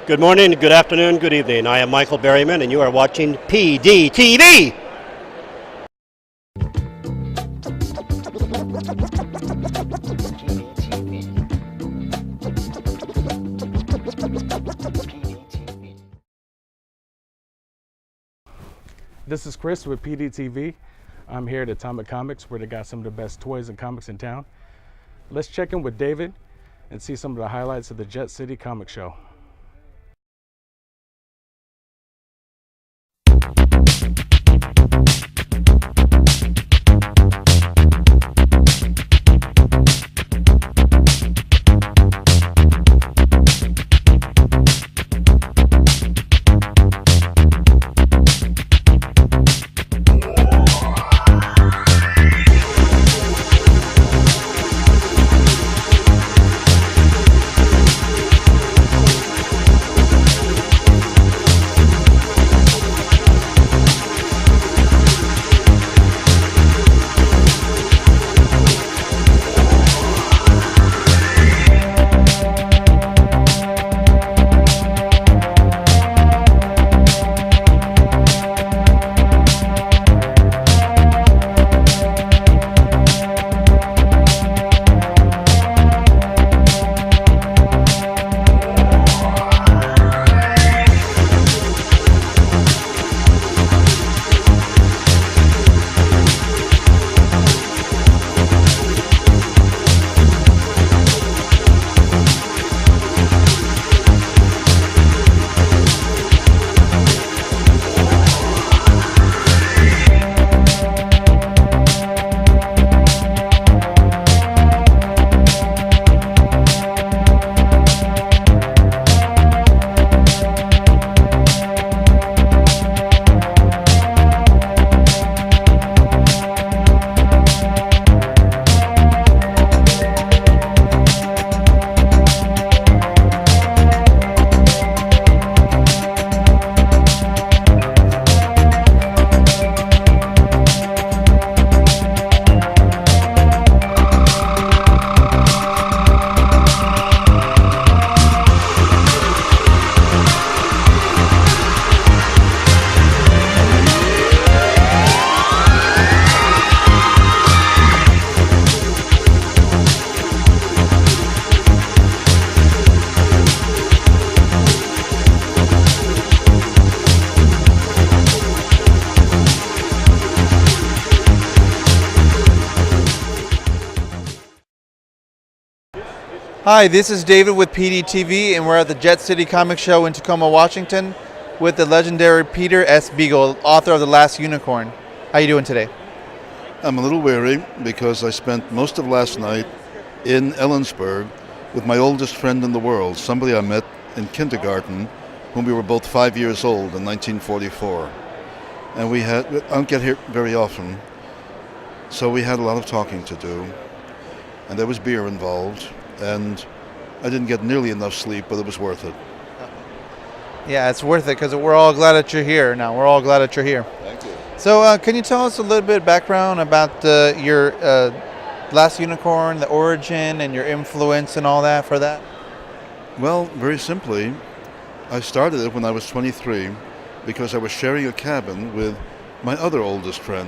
Good morning, good afternoon, good evening. I am Michael Berryman, and you are watching PDTV. This is Chris with PDTV. I'm here at Atomic Comics, where they got some of the best toys and comics in town. Let's check in with David and see some of the highlights of the Jet City Comic Show. Hi, this is David with PDTV, and we're at the Jet City Comic Show in Tacoma, Washington, with the legendary Peter S.Beagle, author of The Last Unicorn. How you doing today? I'm a little weary because I spent most of last night in Ellensburg with my oldest friend in the world, somebody I met in kindergarten when we were both 5 years old in 1944. And I don't get here very often, so we had a lot of talking to do, and there was beer involved. And I didn't get nearly enough sleep, but it was worth it. Yeah, it's worth it because we're all glad that you're here now. We're all glad that you're here. Thank you. So can you tell us a little bit of background about your Last Unicorn, the origin and your influence and all that for that? Well, very simply, I started it when I was 23 because I was sharing a cabin with my other oldest friend,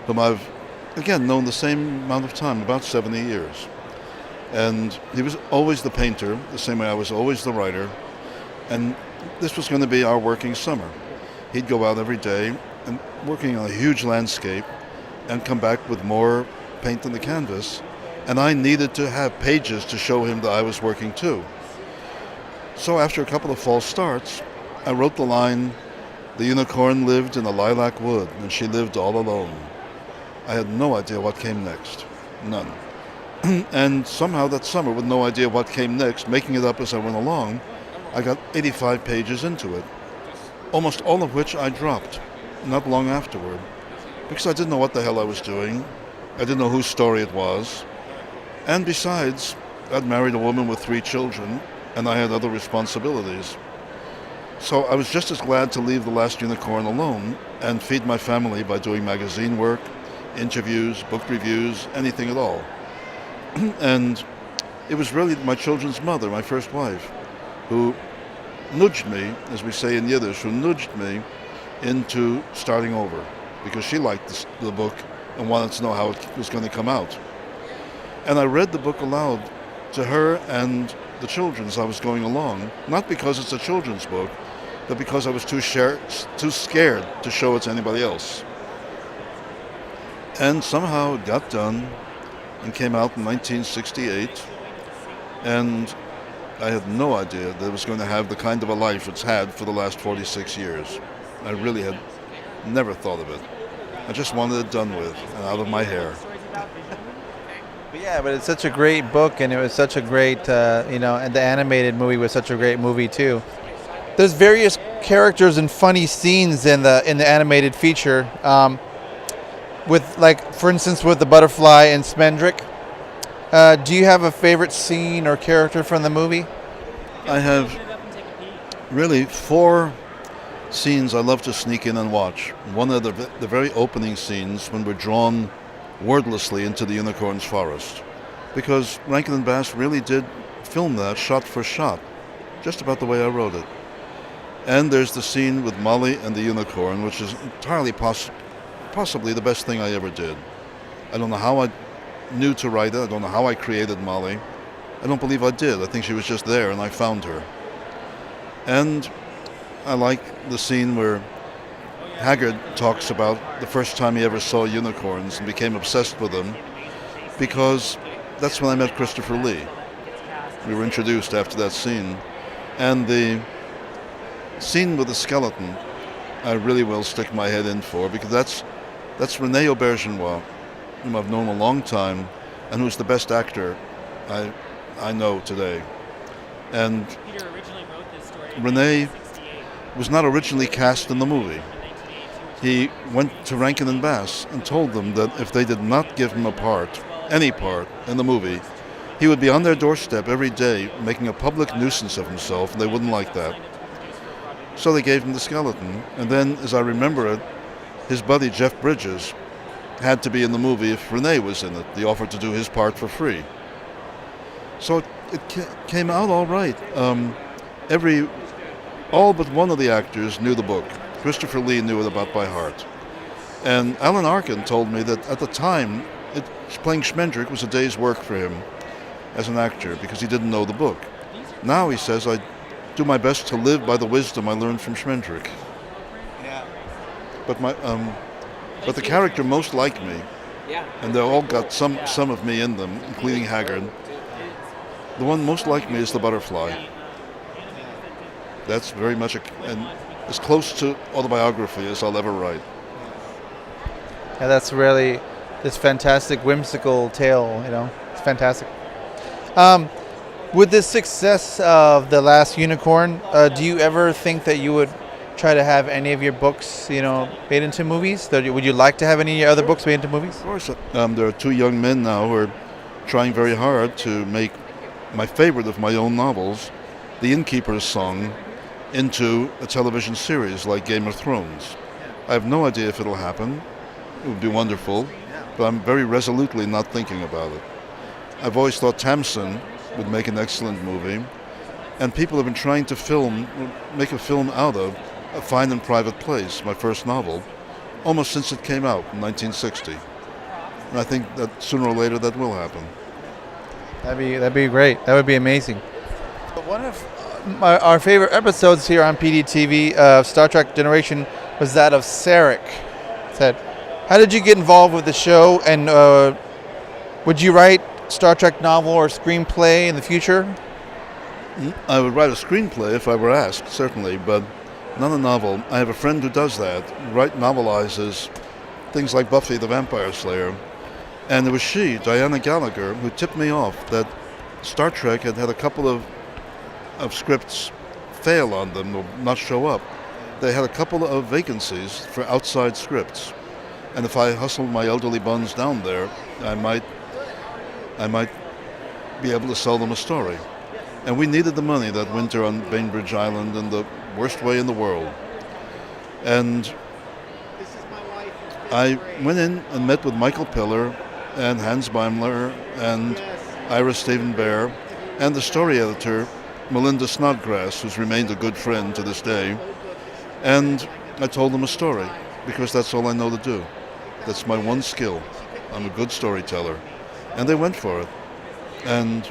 whom I've, again, known the same amount of time, about 70 years. And he was always the painter, the same way I was always the writer. And this was going to be our working summer. He'd go out every day and working on a huge landscape and come back with more paint on the canvas. And I needed to have pages to show him that I was working too. So after a couple of false starts, I wrote the line, "The unicorn lived in a lilac wood, and she lived all alone." I had no idea what came next. None. And somehow that summer, with no idea what came next, making it up as I went along, I got 85 pages into it, almost all of which I dropped not long afterward, because I didn't know what the hell I was doing. I didn't know whose story it was. And besides, I'd married a woman with 3 children, and I had other responsibilities. So I was just as glad to leave The Last Unicorn alone and feed my family by doing magazine work, interviews, book reviews, anything at all. And it was really my children's mother, my first wife, who nudged me, as we say in Yiddish, who nudged me into starting over because she liked the book and wanted to know how it was going to come out. And I read the book aloud to her and the children as I was going along, not because it's a children's book, but because I was too scared to show it to anybody else. And somehow it got done and came out in 1968, and I had no idea that it was going to have the kind of a life it's had for the last 46 years. I really had never thought of it. I just wanted it done with and out of my hair. Yeah, but it's such a great book, and it was such a great, and the animated movie was such a great movie too. There's various characters and funny scenes in the animated feature, with, like, for instance, with the butterfly and Smendrick. Do you have a favorite scene or character from the movie? I have really 4 scenes I love to sneak in and watch. One of the very opening scenes when we're drawn wordlessly into the unicorn's forest, because Rankin and Bass really did film that shot for shot, just about the way I wrote it. And there's the scene with Molly and the unicorn, which is entirely possibly the best thing I ever did. I don't know how I knew to write it. I don't know how I created Molly. I don't believe I did. I think she was just there and I found her. And I like the scene where Haggard talks about the first time he ever saw unicorns and became obsessed with them, because that's when I met Christopher Lee. We were introduced after that scene. And the scene with the skeleton I really will stick my head in for, because that's René Aubergenois, whom I've known a long time and who's the best actor I know today. And René was not originally cast in the movie. He went to Rankin and Bass and told them that if they did not give him a part, any part, in the movie, he would be on their doorstep every day making a public nuisance of himself, and they wouldn't like that. So they gave him the skeleton, and then, as I remember it, his buddy Jeff Bridges had to be in the movie if René was in it. They offered to do his part for free. So it came out all right. All but one of the actors knew the book. Christopher Lee knew it about by heart. And Alan Arkin told me that at the time, playing Schmendrick was a day's work for him as an actor because he didn't know the book. Now he says, I do my best to live by the wisdom I learned from Schmendrick. Yeah. But the character most like me, and they all got some of me in them, including Haggard. The one most like me is the butterfly. That's very much as close to autobiography as I'll ever write. Yeah, that's really this fantastic, whimsical tale. It's fantastic. With the success of The Last Unicorn, do you ever think that you would try to have any of your books, made into movies? Would you like to have any other books made into movies? Of course. There are 2 young men now who are trying very hard to make my favorite of my own novels, The Innkeeper's Song, into a television series like Game of Thrones. I have no idea if it'll happen. It would be wonderful, but I'm very resolutely not thinking about it. I've always thought Tamsin would make an excellent movie, and people have been trying to make a film out of A Fine and Private Place, my first novel, almost since it came out in 1960. And I think that sooner or later that will happen. That'd be great. That would be amazing. One of our favorite episodes here on PDTV of Star Trek Generation was that of Sarek. How did you get involved with the show, and would you write Star Trek novel or screenplay in the future? I would write a screenplay if I were asked, certainly, but not a novel. I have a friend who does that, novelizes things like Buffy the Vampire Slayer. And it was she, Diana Gallagher, who tipped me off that Star Trek had a couple of scripts fail on them or not show up. They had a couple of vacancies for outside scripts. And if I hustled my elderly buns down there, I might be able to sell them a story. And we needed the money that winter on Bainbridge Island in the worst way in the world. And I went in and met with Michael Piller and Hans Beimler and Ira Steven Bear and the story editor Melinda Snodgrass, who's remained a good friend to this day, and I told them a story, because that's all I know to do. That's my one skill. I'm a good storyteller. And they went for it. And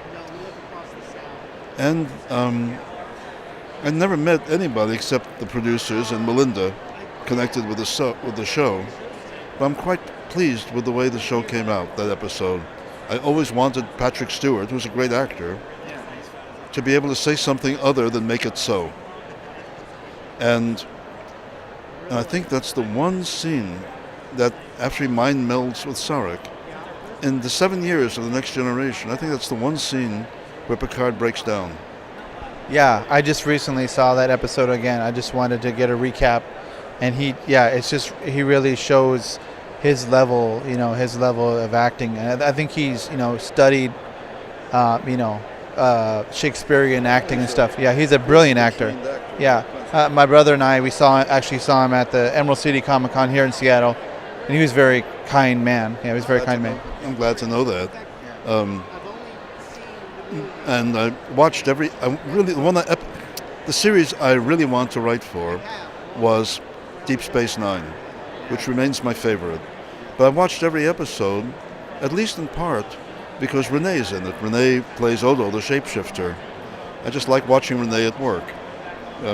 I never met anybody except the producers and Melinda connected with the show. But I'm quite pleased with the way the show came out, that episode. I always wanted Patrick Stewart, who's a great actor, to be able to say something other than make it so. And I think that's the one scene that actually mind melds with Sarek. In the 7 years of The Next Generation, I think that's the one scene where Picard breaks down. Yeah, I just recently saw that episode again. I just wanted to get a recap, and he really shows his level, his level of acting. And I think he's, studied, Shakespearean acting and stuff. Yeah, he's a brilliant actor. Yeah, my brother and I, we saw him at the Emerald City Comic Con here in Seattle, and he was a very kind man. Yeah, he was a very kind man. I'm glad to know that. And I watched the series I really want to write for was Deep Space Nine, which remains my favorite. But I watched every episode, at least in part, because Renee's in it. Renee plays Odo, the shapeshifter. I just like watching Renee at work.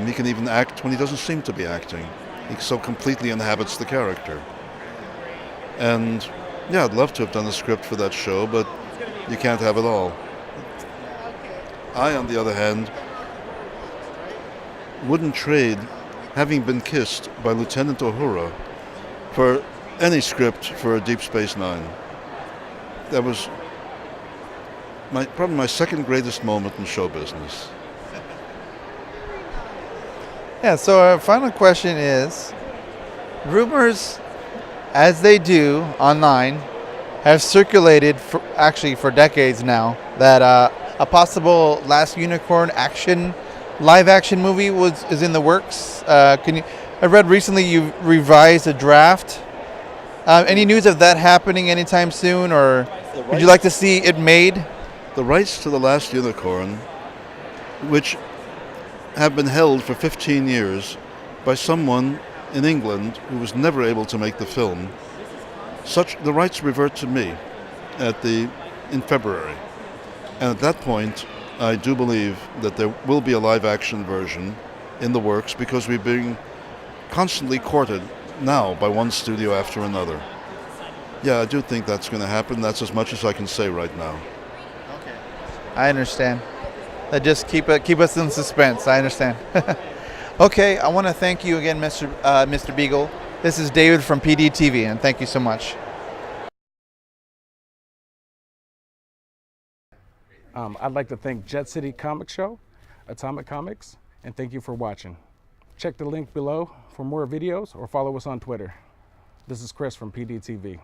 He can even act when he doesn't seem to be acting. He so completely inhabits the character. And yeah, I'd love to have done a script for that show, but you can't have it all. I, on the other hand, wouldn't trade having been kissed by Lieutenant Uhura for any script for Deep Space Nine. That was probably my second greatest moment in show business. Yeah, so our final question is, rumors, as they do online, have circulated for decades now that a possible Last Unicorn live action movie is in the works. I read recently you revised a draft. Any news of that happening anytime soon, or would you like to see it made? The rights to The Last Unicorn, which have been held for 15 years by someone in England who was never able to make the film, the rights revert to me in February. And at that point, I do believe that there will be a live-action version in the works, because we're being constantly courted now by one studio after another. Yeah, I do think that's going to happen. That's as much as I can say right now. Okay. I understand. Just keep us in suspense. I understand. Okay, I want to thank you again, Mr. Beagle. This is David from PDTV, and thank you so much. I'd like to thank Jet City Comic Show, Atomic Comics, and thank you for watching. Check the link below for more videos or follow us on Twitter. This is Chris from PDTV.